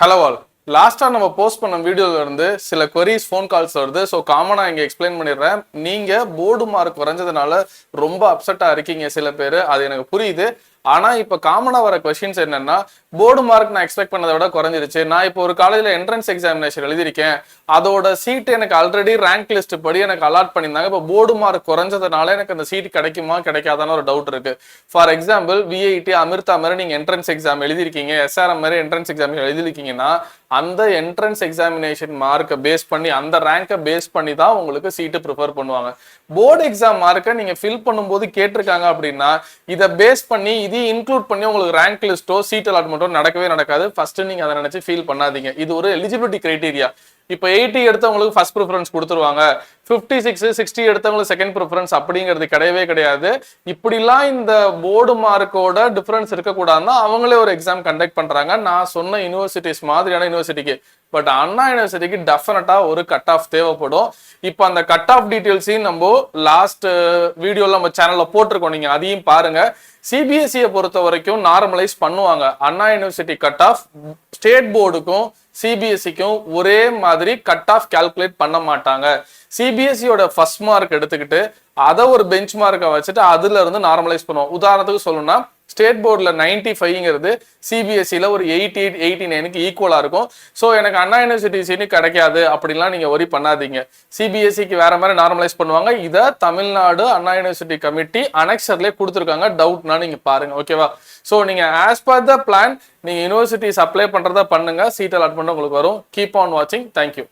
Hello all. லாஸ்டா நம்ம post பண்ண வீடியோல இருந்து சில queries phone calls வருது. ஸோ காமனா இங்க எக்ஸ்பிளைன் பண்ணிடுறேன். நீங்க போர்டு மார்க் குறைஞ்சதுனால ரொம்ப அப்செட்டா இருக்கீங்க சில பேர். அது எனக்கு புரியுது. ஆனா இப்ப காமனா வர கொஸ்டின்ஸ் என்னன்னா போர்டு மார்க் நான் எக்ஸ்பெக்ட் பண்ணதை விட குறைஞ்சிருச்சு. நான் இப்போ ஒரு காலேஜ்ல என்ட்ரன்ஸ் எக்ஸாமினேஷன் எழுதியிருக்கேன். அதோட சீட் எனக்கு ஆல்ரெடி ரேங்க் லிஸ்ட் படி எனக்கு அலாட் பண்ணியிருந்தாங்க. இப்போ போர்டு மார்க் குறைஞ்சதுனால எனக்கு அந்த சீட் கிடைக்குமா கிடைக்காதான்னு ஒரு டவுட் இருக்கு. ஃபார் எக்ஸாம்பிள் விஐடி அமிர்தா மாதிரி நீங்க என்ட்ரன்ஸ் எக்ஸாம் எழுதிருக்கீங்க, எஸ்ஆர்எம் மாதிரி என்ட்ரன்ஸ் எக்ஸாம் எழுதிருக்கீங்கன்னா அந்த என்ட்ரன்ஸ் எக்ஸாமினேஷன் மார்க்கை பேஸ் பண்ணி அந்த ரேங்கை பேஸ் பண்ணி தான் உங்களுக்கு சீட்டு ப்ரிஃபர் பண்ணுவாங்க. போர்டு எக்ஸாம் மார்க்கை நீங்க ஃபில் பண்ணும்போது கேட்டிருக்காங்க அப்படின்னா இதை பேஸ் பண்ணி இதையும் இன்க்ளூட் பண்ணி உங்களுக்கு ரேங்க் லிஸ்ட்டோ சீட் அலாட்மெண்ட்டோ நடக்கவே நடக்காது. ஃபர்ஸ்ட் நீங்க அதை நினைச்சு ஃபீல் பண்ணாதீங்க. இது ஒரு எலிஜிபிலிட்டி கிரைட்டீரியா. இப்போ 80 எடுத்தவங்களுக்கு ஃபர்ஸ்ட் ப்ரிஃபரன்ஸ் கொடுத்துருவாங்க, 56 60 எடுத்தவங்களுக்கு செகண்ட் ப்ரிஃபரன்ஸ் அப்படிங்கிறது கிடையவே கிடையாது. இப்படிலாம் இந்த போர்டு மார்க்கோட டிஃபரன்ஸ் இருக்கக்கூடாதுன்னா அவங்களே ஒரு எக்ஸாம் கண்டக்ட் பண்றாங்க. நான் சொன்ன யூனிவர்சிட்டிஸ் மாதிரியான யூனிவர்சிட்டிக்கு. பட் அண்ணா யூனிவர்சிட்டிக்கு டெஃபினட்டா ஒரு கட் ஆஃப் தேவைப்படும். இப்போ அந்த கட் ஆஃப் டீட்டெயில்ஸையும் நம்ம லாஸ்ட் வீடியோல நம்ம சேனல்ல போட்டிருக்கோம், நீங்க அதையும் பாருங்க. சிபிஎஸ்சியை பொறுத்த வரைக்கும் நார்மலைஸ் பண்ணுவாங்க. அண்ணா யூனிவர்சிட்டி கட் ஆஃப் ஸ்டேட் போர்டுக்கும் சிபிஎஸ்சிக்கும் ஒரே மாதிரி கட் ஆஃப் கால்குலேட் பண்ண மாட்டாங்க. சிபிஎஸ்சியோட ஃபர்ஸ்ட் மார்க் எடுத்துக்கிட்டு அதை ஒரு பெஞ்ச் மார்க்கை வச்சுட்டு அதுல இருந்து நார்மலைஸ் பண்ணுவோம். உதாரணத்துக்கு சொல்லணும்னா ஸ்டேட் போர்டில் 95ங்கிறது சிபிஎஸ்சியில் ஒரு 88 89க்கு ஈக்குவலாக இருக்கும். ஸோ எனக்கு அண்ணா யூனிவர்சிட்டி சீட்டு கிடைக்காது அப்படின்லாம் நீங்கள் ஒரி பண்ணாதீங்க. சிபிஎஸ்சிக்கு வேற மாதிரி நார்மலைஸ் பண்ணுவாங்க. இதை தமிழ்நாடு அண்ணா யூனிவர்சிட்டி கமிட்டி அனெக்சர்லேயே கொடுத்துருக்காங்க. டவுட்னா நீங்கள் பாருங்க, ஓகேவா? ஸோ நீங்கள் ஆஸ் பர் த பிளான் நீங்கள் யூனிவர்சிட்டிஸ் அப்ளை பண்ணுறதா பண்ணுங்க. சீட் அலாட்மெண்ட் உங்களுக்கு வரும். கீப் ஆன் வாட்சிங். தேங்க்யூ.